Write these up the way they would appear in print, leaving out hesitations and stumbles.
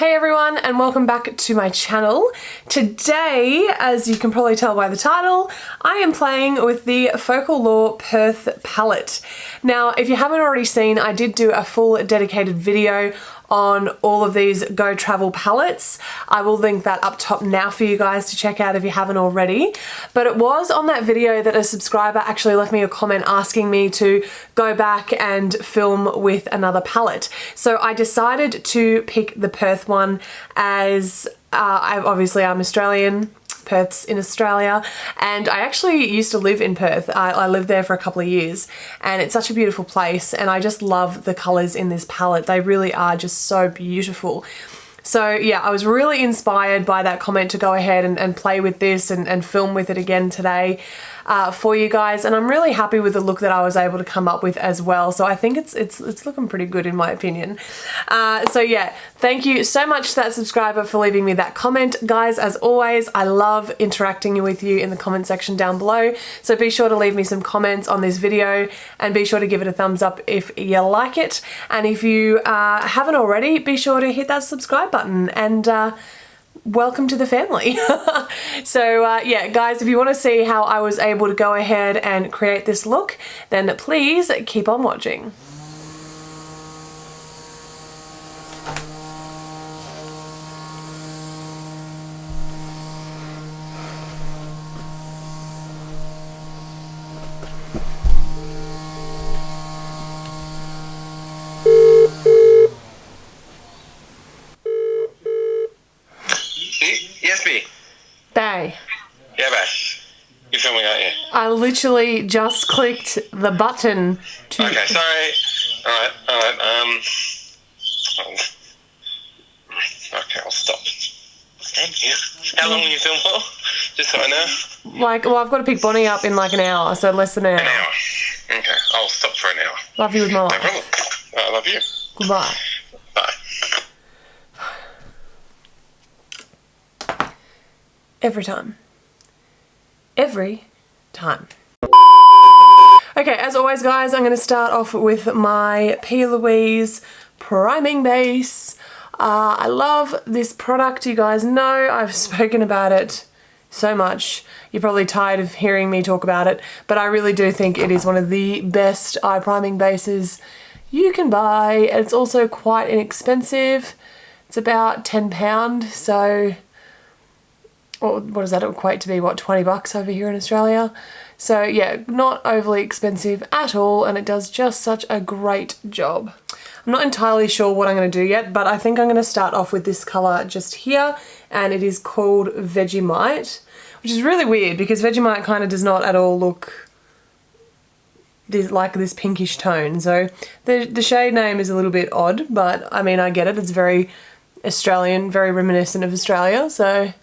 Hey everyone, and welcome back to my channel. Today, as you can probably tell by the title, I am playing with the Focallure Perth palette. Now, if you haven't already seen, I did do a full dedicated video on all of these Go Travel palettes. I will link that up top now for you guys to check out if you haven't already. But it was on that video that a subscriber actually left me a comment asking me to go back and film with another palette. So I decided to pick the Perth one as I'm Australian. Perth's in Australia, and I actually used to live in Perth. I lived there for a couple of years, and it's such a beautiful place, and I just love the colours in this palette. They really are just so beautiful. So yeah, I was really inspired by that comment to go ahead and play with this and film with it again today for you guys, and I'm really happy with the look that I was able to come up with as well. So I think it's looking pretty good in my opinion. So yeah, thank you so much to that subscriber for leaving me that comment. Guys, as always, I love interacting with you in the comment section down below, so be sure to leave me some comments on this video and be sure to give it a thumbs up if you like it, and if you haven't already, be sure to hit that subscribe button and welcome to the family. So yeah guys, if you want to see how I was able to go ahead and create this look, then please keep on watching. Yes, B. Bay. Yeah, babe. You're filming, aren't you? I literally just clicked the button to... Okay, sorry. Alright. Okay, I'll stop. Thank you. How long will you film for? Just so I know. Like, well, I've got to pick Bonnie up in like an hour, so less than an hour. An hour. Okay, I'll stop for an hour. Love you with my No life. problem. I love you. Goodbye. Bye. Every time. Every time. Okay, as always guys, I'm going to start off with my P. Louise priming base. I love this product, you guys know. I've spoken about it so much. You're probably tired of hearing me talk about it, but I really do think it is one of the best eye priming bases you can buy. It's also quite inexpensive. It's about £10, so... what does that equate to be, what, 20 bucks over here in Australia? So yeah, not overly expensive at all, and it does just such a great job. I'm not entirely sure what I'm going to do yet, but I think I'm going to start off with this colour just here, and it is called Vegemite, which is really weird because Vegemite kind of does not at all look like this pinkish tone. So the shade name is a little bit odd, but I mean, I get it. It's very Australian, very reminiscent of Australia, so...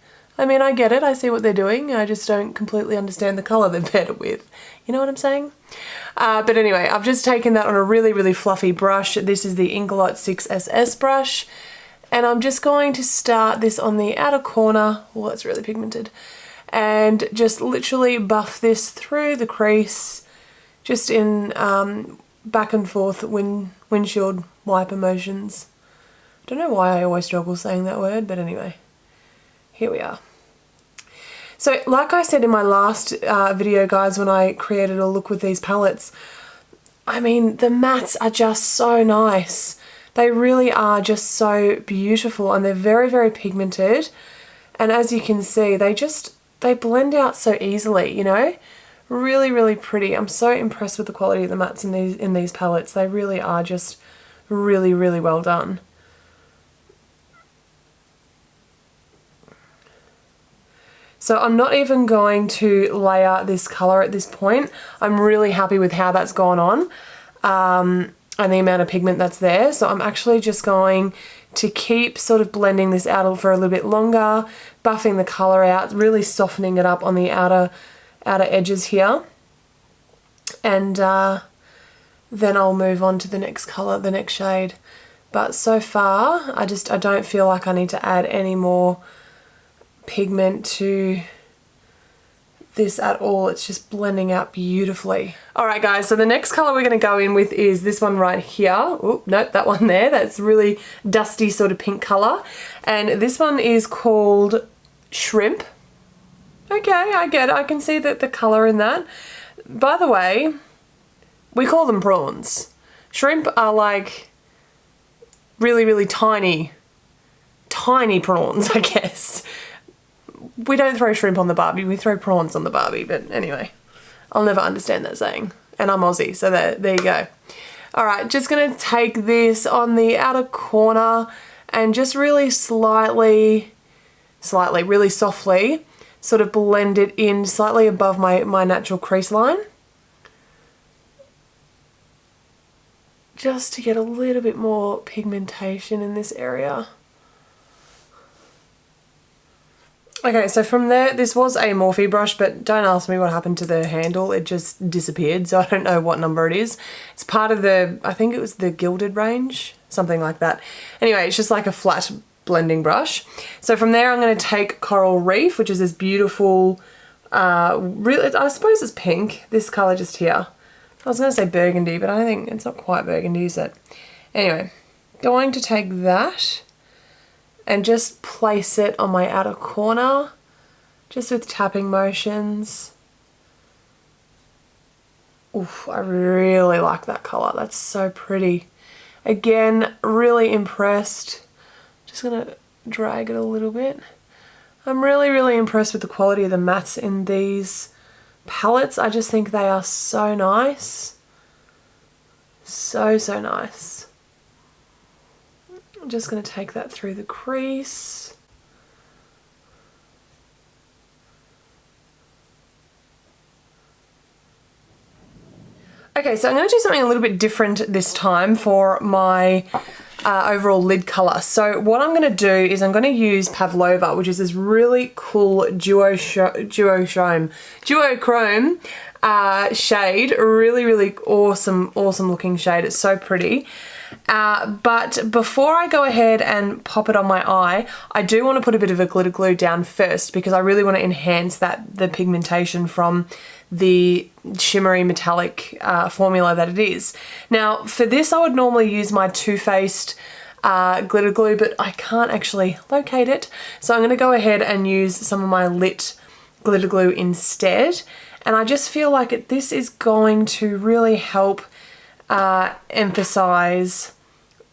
I mean, I get it, I see what they're doing, I just don't completely understand the colour they've paired it with. You know what I'm saying? But anyway, I've just taken that on a really, really fluffy brush. This is the Inglot 6SS brush, and I'm just going to start this on the outer corner. Oh, that's really pigmented. And just literally buff this through the crease, just in back and forth windshield wiper motions. Don't know why I always struggle saying that word, but anyway, here we are. So like I said in my last video guys, when I created a look with these palettes, I mean the mattes are just so nice. They really are just so beautiful, and they're very, very pigmented, and as you can see they blend out so easily, you know. Really, really pretty. I'm so impressed with the quality of the mattes in these palettes. They really are just really, really well done. So I'm not even going to layer this colour at this point. I'm really happy with how that's gone on and the amount of pigment that's there. So I'm actually just going to keep sort of blending this out for a little bit longer, buffing the colour out, really softening it up on the outer edges here. And then I'll move on to the next colour, the next shade. But so far, I don't feel like I need to add any more pigment to this at all. It's just blending out beautifully. All right, guys, so the next color we're gonna go in with is this one right here. Oh, nope, that one there. That's really dusty sort of pink color. And this one is called Shrimp. Okay, I get it. I can see that the color in that. By the way, we call them prawns. Shrimp are like really, really tiny prawns, I guess. We don't throw shrimp on the barbie, we throw prawns on the barbie, but anyway, I'll never understand that saying. And I'm Aussie, so there you go. All right, just gonna take this on the outer corner and just really slightly, really softly, sort of blend it in slightly above my natural crease line. Just to get a little bit more pigmentation in this area. Okay, so from there, this was a Morphe brush, but don't ask me what happened to the handle. It just disappeared, so I don't know what number it is. It's part of the, I think it was the Gilded range, something like that. Anyway, it's just like a flat blending brush. So from there, I'm going to take Coral Reef, which is this beautiful, really, I suppose it's pink, this color just here. I was going to say burgundy, but I don't think, it's not quite burgundy, is it? Anyway, going to take that and just place it on my outer corner, just with tapping motions. Oof, I really like that color. That's so pretty. Again, really impressed. Just gonna drag it a little bit. I'm really, really impressed with the quality of the mattes in these palettes. I just think they are so nice. So, so nice. I'm just going to take that through the crease. Okay, so I'm going to do something a little bit different this time for my overall lid colour. So what I'm going to do is I'm going to use Pavlova, which is this really cool duochrome shade. Really, really awesome looking shade. It's so pretty. But before I go ahead and pop it on my eye, I do want to put a bit of a glitter glue down first because I really want to enhance the pigmentation from the shimmery metallic formula that it is. Now for this I would normally use my Too Faced glitter glue, but I can't actually locate it. So I'm going to go ahead and use some of my Lit glitter glue instead. And I just feel like this is going to really help emphasize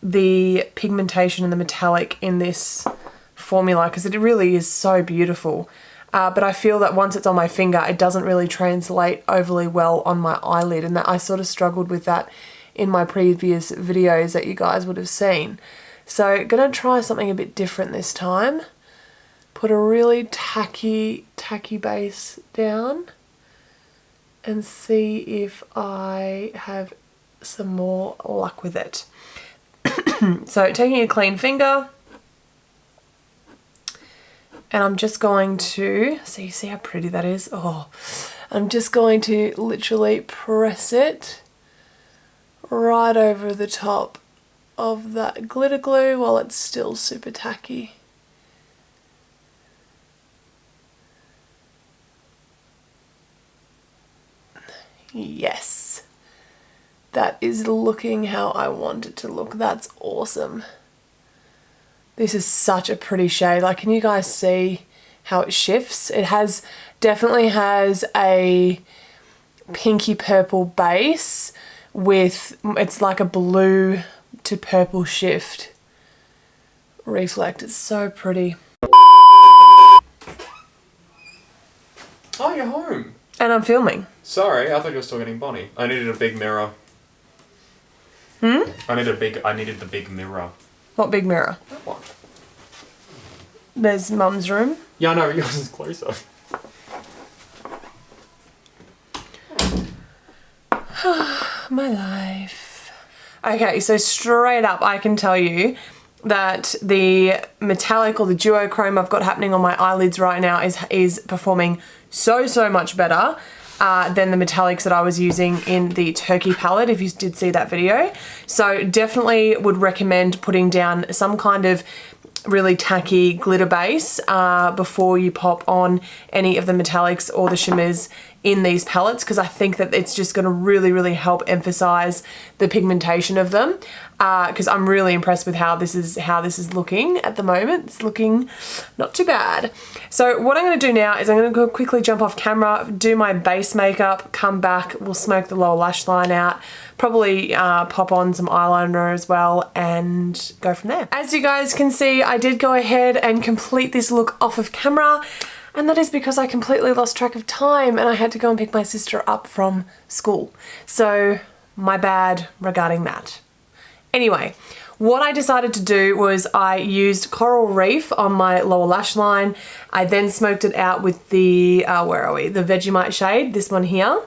the pigmentation and the metallic in this formula because it really is so beautiful. But I feel that once it's on my finger, it doesn't really translate overly well on my eyelid, and that I sort of struggled with that in my previous videos that you guys would have seen. So gonna try something a bit different this time. Put a really tacky base down and see if I have some more luck with it. So taking a clean finger, and I'm just going to, see how pretty that is? Oh, I'm just going to literally press it right over the top of that glitter glue while it's still super tacky. Yes. That is looking how I want it to look. That's awesome. This is such a pretty shade. Like, can you guys see how it shifts? It definitely has a pinky purple base with, it's like a blue to purple shift. Reflect, it's so pretty. Oh, you're home. And I'm filming. Sorry, I thought you were still getting Bonnie. I needed a big mirror. I needed the big mirror. What big mirror? That one. There's Mum's room. Yeah, I know, yours is closer. My life. Okay, so straight up I can tell you that the metallic or the duochrome I've got happening on my eyelids right now is performing so much better than the metallics that I was using in the Turkey palette, if you did see that video. So definitely would recommend putting down some kind of really tacky glitter base before you pop on any of the metallics or the shimmers in these palettes, because I think that it's just going to really help emphasize the pigmentation of them, because I'm really impressed with how this is looking at the moment. It's looking not too bad. So what I'm going to do now is I'm going to go quickly jump off camera, do my base makeup, come back, we'll smoke the lower lash line out, probably pop on some eyeliner as well, and go from there. As you guys can see, I did go ahead and complete this look off of camera, and that is because I completely lost track of time and I had to go and pick my sister up from school. So my bad regarding that. Anyway, what I decided to do was I used Coral Reef on my lower lash line. I then smoked it out with the, the Vegemite shade, this one here.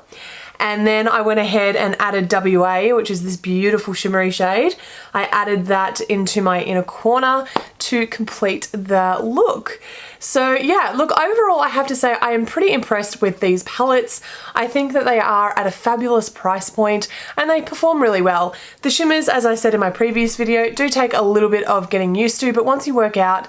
And then I went ahead and added WA, which is this beautiful shimmery shade. I added that into my inner corner to complete the look. So yeah, look, overall I have to say I am pretty impressed with these palettes. I think that they are at a fabulous price point and they perform really well. The shimmers, as I said in my previous video, do take a little bit of getting used to, but once you work out,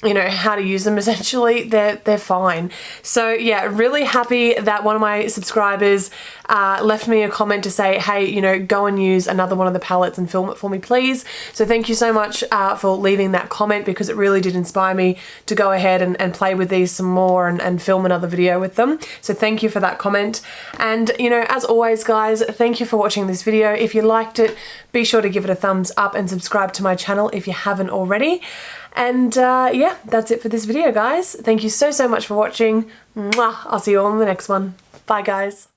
you know, how to use them, essentially, they're fine. So yeah, really happy that one of my subscribers left me a comment to say, hey, you know, go and use another one of the palettes and film it for me, please. So thank you so much for leaving that comment, because it really did inspire me to go ahead and play with these some more and film another video with them. So thank you for that comment. And, you know, as always, guys, thank you for watching this video. If you liked it, be sure to give it a thumbs up and subscribe to my channel if you haven't already. And yeah, that's it for this video, guys. Thank you so much for watching. Mwah! I'll see you all in the next one. Bye, guys.